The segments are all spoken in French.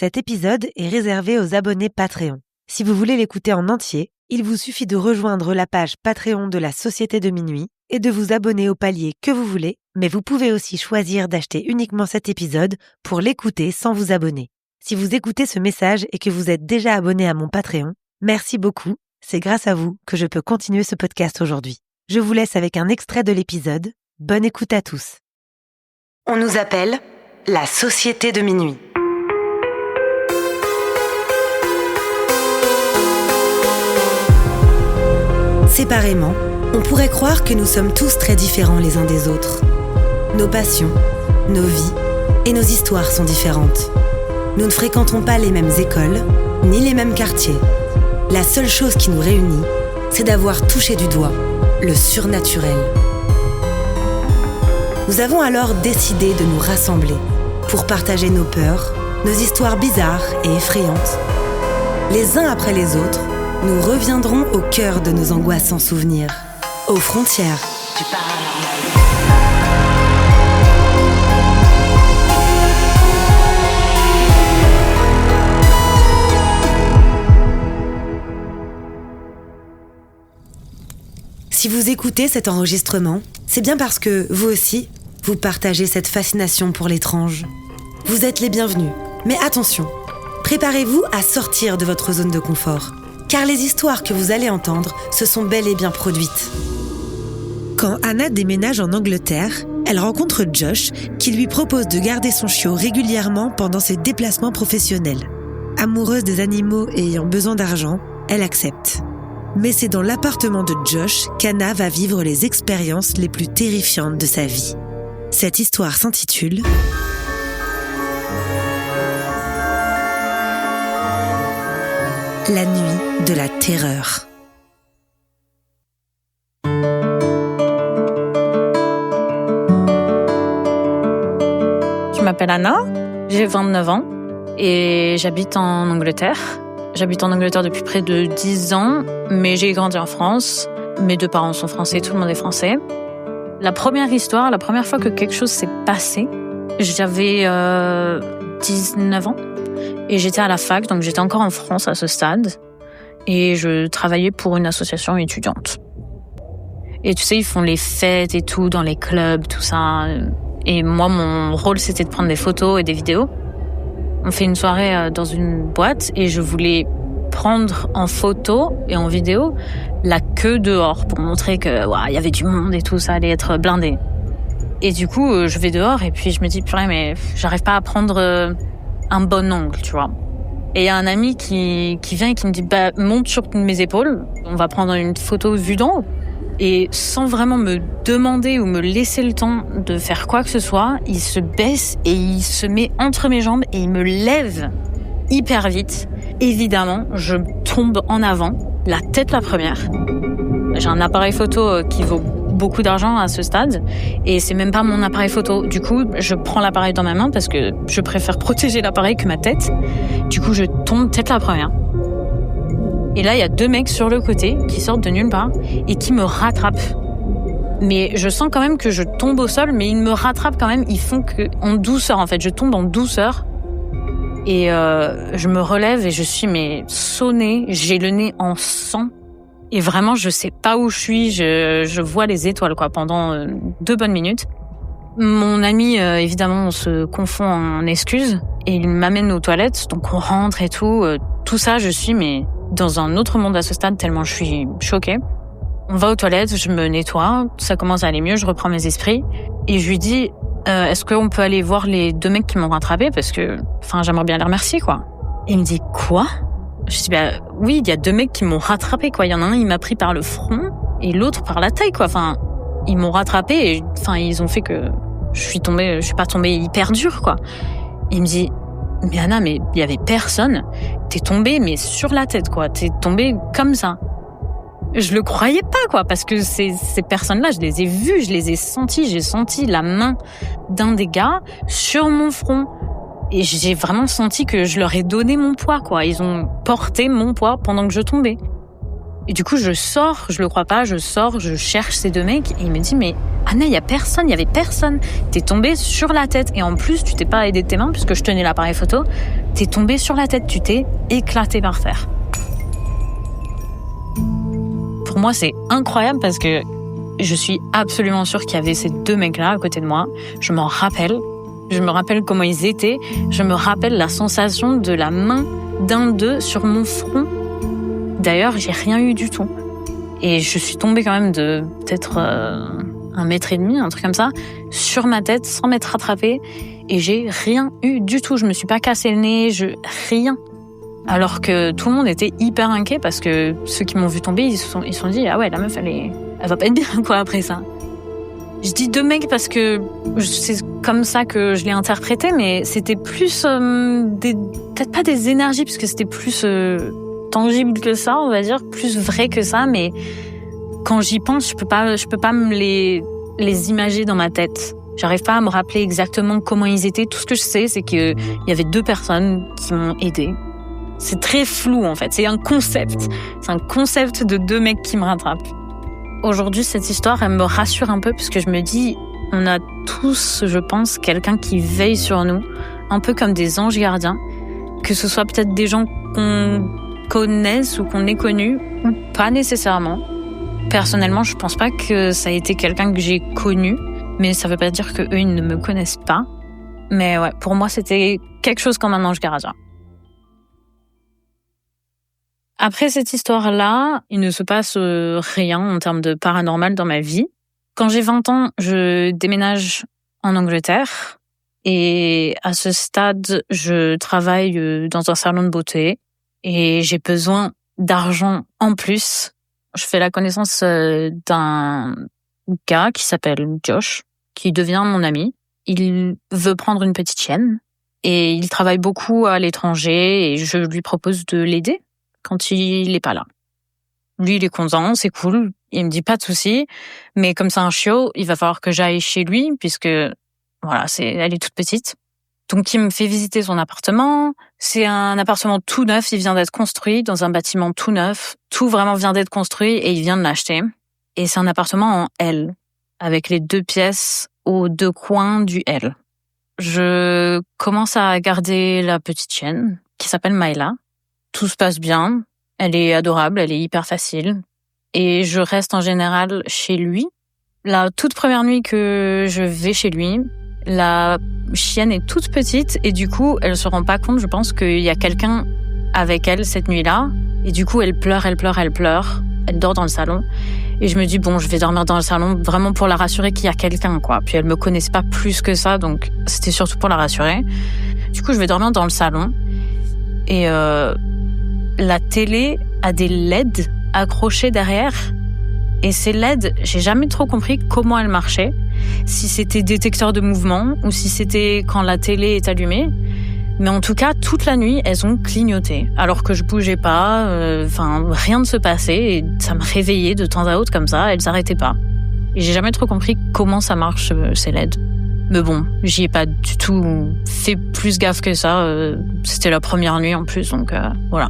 Cet épisode est réservé aux abonnés Patreon. Si vous voulez l'écouter en entier, il vous suffit de rejoindre la page Patreon de la Société de Minuit et de vous abonner au palier que vous voulez, mais vous pouvez aussi choisir d'acheter uniquement cet épisode pour l'écouter sans vous abonner. Si vous écoutez ce message et que vous êtes déjà abonné à mon Patreon, merci beaucoup, c'est grâce à vous que je peux continuer ce podcast aujourd'hui. Je vous laisse avec un extrait de l'épisode. Bonne écoute à tous. On nous appelle la Société de Minuit. Séparément, on pourrait croire que nous sommes tous très différents les uns des autres. Nos passions, nos vies et nos histoires sont différentes. Nous ne fréquentons pas les mêmes écoles, ni les mêmes quartiers. La seule chose qui nous réunit, c'est d'avoir touché du doigt le surnaturel. Nous avons alors décidé de nous rassembler pour partager nos peurs, nos histoires bizarres et effrayantes. Les uns après les autres, nous reviendrons au cœur de nos angoissants souvenirs, aux frontières du paranormal. Si vous écoutez cet enregistrement, c'est bien parce que, vous aussi, vous partagez cette fascination pour l'étrange. Vous êtes les bienvenus, mais attention, préparez-vous à sortir de votre zone de confort. Car les histoires que vous allez entendre se sont bel et bien produites. Quand Anna déménage en Angleterre, elle rencontre Josh qui lui propose de garder son chiot régulièrement pendant ses déplacements professionnels. Amoureuse des animaux et ayant besoin d'argent, elle accepte. Mais c'est dans l'appartement de Josh qu'Anna va vivre les expériences les plus terrifiantes de sa vie. Cette histoire s'intitule La nuit de la terreur. Je m'appelle Anna, j'ai 29 ans et j'habite en Angleterre. J'habite en Angleterre depuis près de 10 ans, mais j'ai grandi en France. Mes deux parents sont français, tout le monde est français. La première fois que quelque chose s'est passé, j'avais 19 ans. Et j'étais à la fac, donc j'étais encore en France à ce stade. Et je travaillais pour une association étudiante. Et tu sais, ils font les fêtes et tout, dans les clubs, tout ça. Et moi, mon rôle, c'était de prendre des photos et des vidéos. On fait une soirée dans une boîte et je voulais prendre en photo et en vidéo la queue dehors pour montrer que y avait du monde et tout, ça allait être blindé. Et du coup, je vais dehors et puis je me dis, purée, mais j'arrive pas à prendre un bon angle, tu vois. Et il y a un ami qui vient et qui me dit, monte sur mes épaules, on va prendre une photo vue d'en haut. Et sans vraiment me demander ou me laisser le temps de faire quoi que ce soit, il se baisse et il se met entre mes jambes et il me lève hyper vite. Évidemment, je tombe en avant, la tête la première. J'ai un appareil photo qui vaut beaucoup d'argent à ce stade et c'est même pas mon appareil photo. Du coup, je prends l'appareil dans ma main parce que je préfère protéger l'appareil que ma tête. Du coup, je tombe tête la première. Et là, il y a deux mecs sur le côté qui sortent de nulle part et qui me rattrapent. Mais je sens quand même que je tombe au sol, mais ils me rattrapent quand même. Ils font que en douceur, en fait. Je tombe en douceur. Et je me relève et je suis sonnée. J'ai le nez en sang. Et vraiment, je sais pas où je suis. Je vois les étoiles pendant 2 bonnes minutes. Mon ami, évidemment, on se confond en excuses. Et il m'amène aux toilettes. Donc on rentre et tout. Tout ça, je suis dans un autre monde à ce stade, tellement je suis choquée. On va aux toilettes, je me nettoie, ça commence à aller mieux, je reprends mes esprits. Et je lui dis, est-ce qu'on peut aller voir les 2 mecs qui m'ont rattrapé parce que, j'aimerais bien les remercier, quoi. Et il me dit, quoi? Je dis, oui, il y a 2 mecs qui m'ont rattrapé, quoi. Il y en a un, il m'a pris par le front et l'autre par la taille, quoi. Ils m'ont rattrapé et, ils ont fait que je suis pas tombée hyper dur, quoi. Et il me dit, mais Anna, mais il y avait personne. T'es tombée, mais sur la tête, quoi. T'es tombée comme ça. Je le croyais pas, quoi, parce que ces personnes-là, je les ai vues, je les ai senties. J'ai senti la main d'un des gars sur mon front. Et j'ai vraiment senti que je leur ai donné mon poids, quoi. Ils ont porté mon poids pendant que je tombais. Et du coup, je sors, je le crois pas, je sors, je cherche ces 2 mecs et il me dit mais Anna, il y avait personne. T'es tombée sur la tête et en plus, tu t'es pas aidée de tes mains puisque je tenais l'appareil photo. T'es tombée sur la tête, tu t'es éclatée par terre. Pour moi, c'est incroyable parce que je suis absolument sûre qu'il y avait ces 2 mecs-là à côté de moi. Je me rappelle comment ils étaient, je me rappelle la sensation de la main d'un d'eux sur mon front. D'ailleurs, j'ai rien eu du tout. Et je suis tombée quand même de peut-être 1,5 mètre, un truc comme ça, sur ma tête sans m'être rattrapée. Et j'ai rien eu du tout. Je me suis pas cassé le nez, rien. Alors que tout le monde était hyper inquiet parce que ceux qui m'ont vu tomber, ils se sont dit « Ah ouais, la meuf, elle va pas être bien quoi après ça ». Je dis 2 mecs parce que c'est comme ça que je l'ai interprété, mais c'était plus peut-être pas des énergies, puisque c'était plus tangible que ça, on va dire, plus vrai que ça, mais quand j'y pense, je peux pas me les imager dans ma tête. J'arrive pas à me rappeler exactement comment ils étaient. Tout ce que je sais, c'est qu'il y avait 2 personnes qui m'ont aidée. C'est très flou en fait, c'est un concept. C'est un concept de 2 mecs qui me rattrapent. Aujourd'hui, cette histoire, elle me rassure un peu parce que je me dis, on a tous, je pense, quelqu'un qui veille sur nous, un peu comme des anges gardiens, que ce soit peut-être des gens qu'on connaisse ou qu'on ait connus, ou pas nécessairement. Personnellement, je pense pas que ça a été quelqu'un que j'ai connu, mais ça veut pas dire qu'eux, ils ne me connaissent pas. Mais ouais, pour moi, c'était quelque chose comme un ange gardien. Après cette histoire-là, il ne se passe rien en termes de paranormal dans ma vie. Quand j'ai 20 ans, je déménage en Angleterre. Et à ce stade, je travaille dans un salon de beauté. Et j'ai besoin d'argent en plus. Je fais la connaissance d'un gars qui s'appelle Josh, qui devient mon ami. Il veut prendre une petite chienne. Et il travaille beaucoup à l'étranger. Et je lui propose de l'aider quand il est pas là. Lui, il est content, c'est cool. Il me dit pas de souci. Mais comme c'est un chiot, il va falloir que j'aille chez lui puisque, voilà, elle est toute petite. Donc, il me fait visiter son appartement. C'est un appartement tout neuf. Il vient d'être construit dans un bâtiment tout neuf. Tout vraiment vient d'être construit et il vient de l'acheter. Et c'est un appartement en L, avec les 2 pièces aux 2 coins du L. Je commence à garder la petite chienne qui s'appelle Myla. Tout se passe bien, elle est adorable, elle est hyper facile. Et je reste en général chez lui. La toute première nuit que je vais chez lui, la chienne est toute petite et du coup, elle se rend pas compte, je pense, qu'il y a quelqu'un avec elle cette nuit-là. Et du coup, elle pleure. Elle dort dans le salon. Et je me dis, bon, je vais dormir dans le salon vraiment pour la rassurer qu'il y a quelqu'un, quoi. Puis elle me connaissait pas plus que ça, donc c'était surtout pour la rassurer. Du coup, je vais dormir dans le salon. Et la télé a des LED accrochés derrière. Et ces LED, j'ai jamais trop compris comment elles marchaient. Si c'était détecteur de mouvement ou si c'était quand la télé est allumée. Mais en tout cas, toute la nuit, elles ont clignoté. Alors que je bougeais pas, rien ne se passait. Et ça me réveillait de temps à autre comme ça, elles s'arrêtaient pas. Et j'ai jamais trop compris comment ça marche, ces LED. Mais bon, j'y ai pas du tout fait plus gaffe que ça. C'était la première nuit en plus, donc voilà.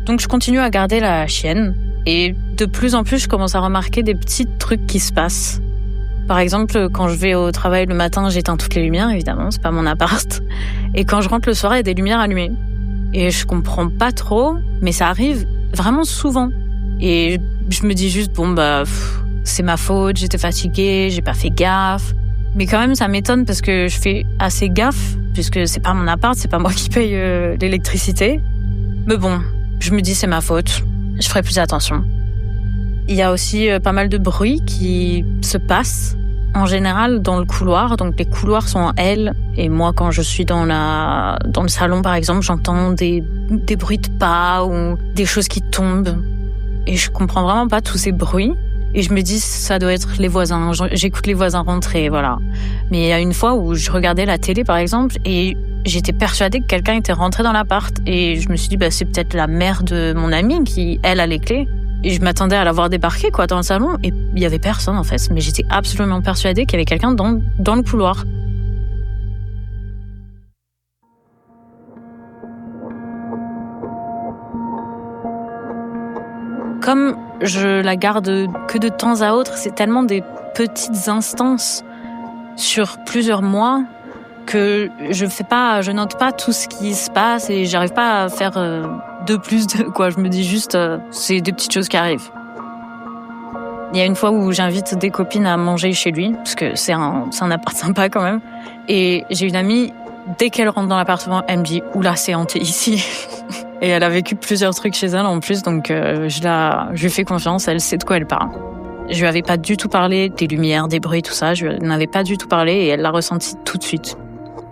Donc je continue à garder la chienne. Et de plus en plus, je commence à remarquer des petits trucs qui se passent. Par exemple, quand je vais au travail le matin, j'éteins toutes les lumières, évidemment, c'est pas mon appart. Et quand je rentre le soir, il y a des lumières allumées. Et je comprends pas trop, mais ça arrive vraiment souvent. Et je me dis juste, c'est ma faute, j'étais fatiguée, j'ai pas fait gaffe. Mais quand même, ça m'étonne parce que je fais assez gaffe, puisque c'est pas mon appart, c'est pas moi qui paye l'électricité. Mais bon, je me dis c'est ma faute, je ferai plus attention. Il y a aussi pas mal de bruit qui se passe, en général dans le couloir. Donc les couloirs sont en L, et moi quand je suis dans le salon par exemple, j'entends des bruits de pas ou des choses qui tombent. Et je comprends vraiment pas tous ces bruits. Et je me dis, ça doit être les voisins. J'écoute les voisins rentrer, voilà. Mais il y a une fois où je regardais la télé, par exemple, et j'étais persuadée que quelqu'un était rentré dans l'appart. Et je me suis dit, c'est peut-être la mère de mon amie qui, elle, a les clés. Et je m'attendais à la voir débarquer, dans le salon. Et il y avait personne, en fait. Mais j'étais absolument persuadée qu'il y avait quelqu'un dans le couloir. comme je la garde que de temps à autre, c'est tellement des petites instances sur plusieurs mois que je note pas tout ce qui se passe et j'arrive pas à faire de plus de quoi. Je me dis juste, c'est des petites choses qui arrivent. Il y a une fois où j'invite des copines à manger chez lui, parce que c'est un appart sympa quand même. Et j'ai une amie, dès qu'elle rentre dans l'appartement, elle me dit « Oula, c'est hanté ici !» Et elle a vécu plusieurs trucs chez elle en plus, donc je lui fais confiance, elle sait de quoi elle parle. Je lui avais pas du tout parlé des lumières, des bruits, tout ça, je lui avais pas du tout parlé et elle l'a ressenti tout de suite.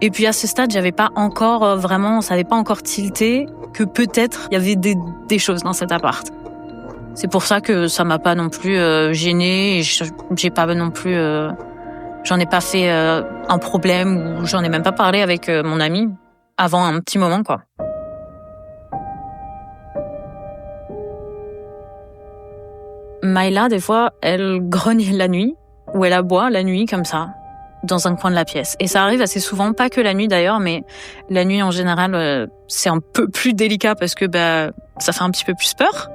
Et puis à ce stade, j'avais pas encore vraiment, ça avait pas encore tilté que peut-être il y avait des choses dans cet appart. C'est pour ça que ça m'a pas non plus gênée et j'ai pas non plus j'en ai pas fait un problème ou j'en ai même pas parlé avec mon ami avant un petit moment quoi. Maïla, des fois, elle grogne la nuit ou elle aboie la nuit comme ça dans un coin de la pièce. Et ça arrive assez souvent, pas que la nuit d'ailleurs, mais la nuit en général, c'est un peu plus délicat parce que ça fait un petit peu plus peur.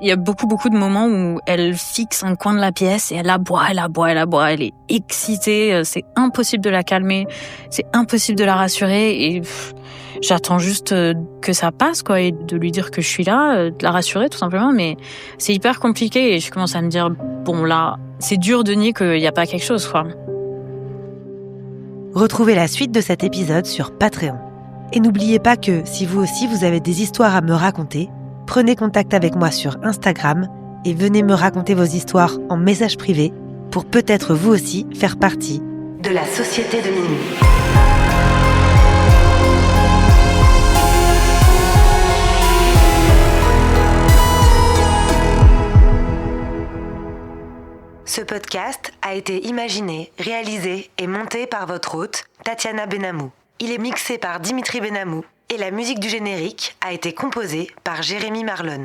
Il y a beaucoup de moments où elle fixe un coin de la pièce et elle aboie, elle est excitée, c'est impossible de la calmer, c'est impossible de la rassurer et j'attends juste que ça passe quoi et de lui dire que je suis là, de la rassurer tout simplement, mais c'est hyper compliqué et je commence à me dire bon là, c'est dur de nier qu'il n'y a pas quelque chose quoi. Retrouvez la suite de cet épisode sur Patreon. Et n'oubliez pas que si vous aussi vous avez des histoires à me raconter, prenez contact avec moi sur Instagram et venez me raconter vos histoires en message privé pour peut-être vous aussi faire partie de la Société de Minuit. Ce podcast a été imaginé, réalisé et monté par votre hôte, Tatiana Benamou. Il est mixé par Dimitri Benamou et la musique du générique a été composée par Jérémy Marlon.